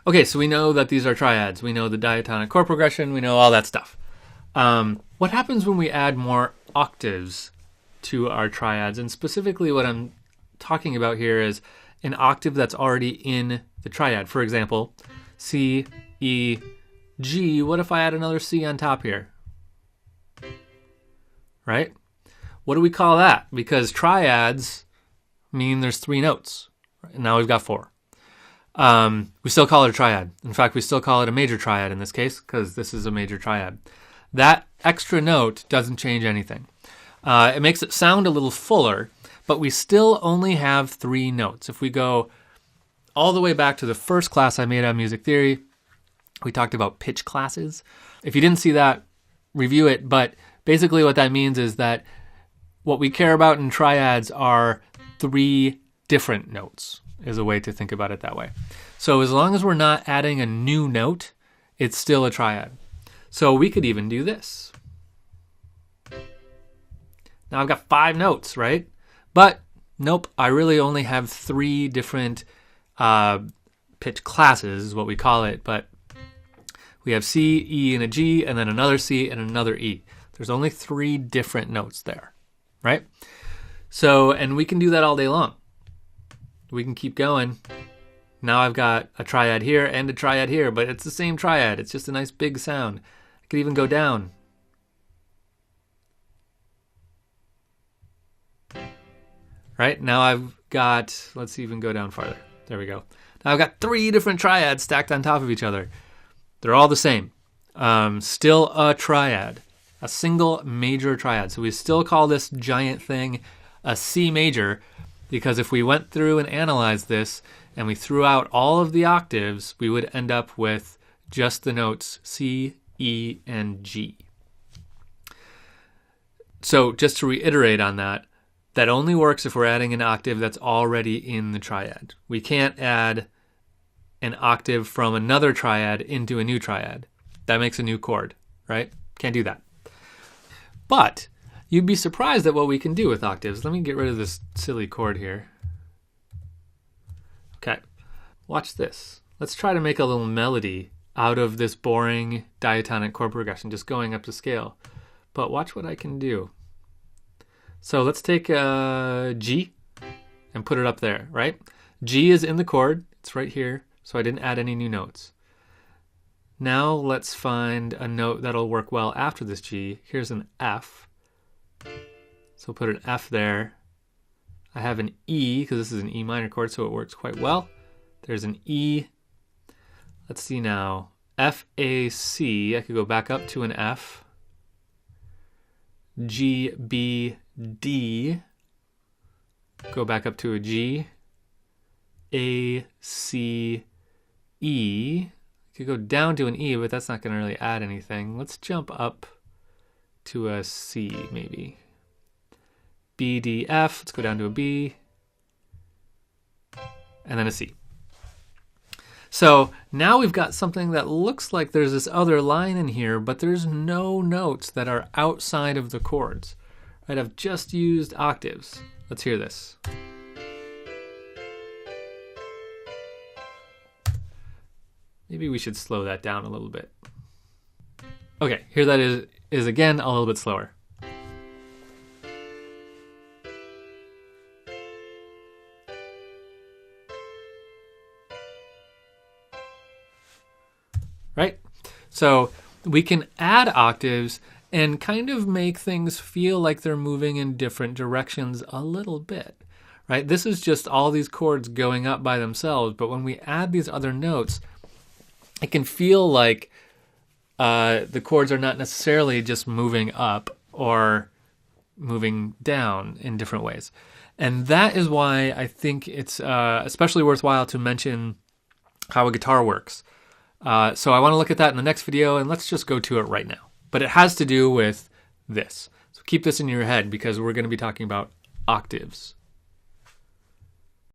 Okay, so we know that these are triads. We know the diatonic chord progression. We know all that stuff. What happens when we add more octaves to our triads? And specifically what I'm talking about here is an octave that's already in the triad. For example, C, E, G. What if I add another C on top here? Right? What do we call that? Because triads mean there's 3 notes. Right? And now we've got 4. We still call it a triad. In fact, we still call it a major triad in this case because this is a major triad. That extra note doesn't change anything. It makes it sound a little fuller, but we still only have 3 notes. If we go all the way back to the first class I made on music theory, we talked about pitch classes. If you didn't see that, review it. But basically what that means is that what we care about in triads are 3 different notes, is a way to think about it that way. So as long as we're not adding a new note, it's still a triad. So we could even do this. Now I've got 5 notes, right? But nope, I really only have 3 different pitch classes is what we call it. But we have C, E, and a G, and then another C and another E. There's only 3 different notes there, right? So, and we can do that all day long. We can keep going. Now I've got a triad here and a triad here, but it's the same triad. It's just a nice big sound. I could even go down. Right? Now I've got, let's even go down farther. There we go. Now I've got 3 different triads stacked on top of each other. They're all the same. Still a triad. A single major triad. So we still call this giant thing a C major, because if we went through and analyzed this and we threw out all of the octaves, we would end up with just the notes C, E, and G. So just to reiterate on that, that only works if we're adding an octave that's already in the triad. We can't add an octave from another triad into a new triad. That makes a new chord, right? Can't do that. But you'd be surprised at what we can do with octaves. Let me get rid of this silly chord here. Okay, watch this. Let's try to make a little melody out of this boring diatonic chord progression, just going up to scale. But watch what I can do. So let's take a G and put it up there, right? G is in the chord. It's right here. So I didn't add any new notes. Now let's find a note that'll work well after this G. Here's an F. So put an F there. I have an E, because this is an E minor chord, so it works quite well. There's an E. Let's see now. F, A, C. I could go back up to an F. G, B, D. Go back up to a G. A, C, E. Could go down to an E, but that's not going to really add anything. Let's jump up to a C, maybe. B, D, F. Let's go down to a B. And then a C. So now we've got something that looks like there's this other line in here, but there's no notes that are outside of the chords. Right? I've just used octaves. Let's hear this. Maybe we should slow that down a little bit. Okay, here that is again a little bit slower. Right? So we can add octaves and kind of make things feel like they're moving in different directions a little bit. Right? This is just all these chords going up by themselves, but when we add these other notes, it can feel like the chords are not necessarily just moving up or moving down in different ways. And that is why I think it's especially worthwhile to mention how a guitar works. So I want to look at that in the next video, and let's just go to it right now. But it has to do with this. So keep this in your head because we're going to be talking about octaves.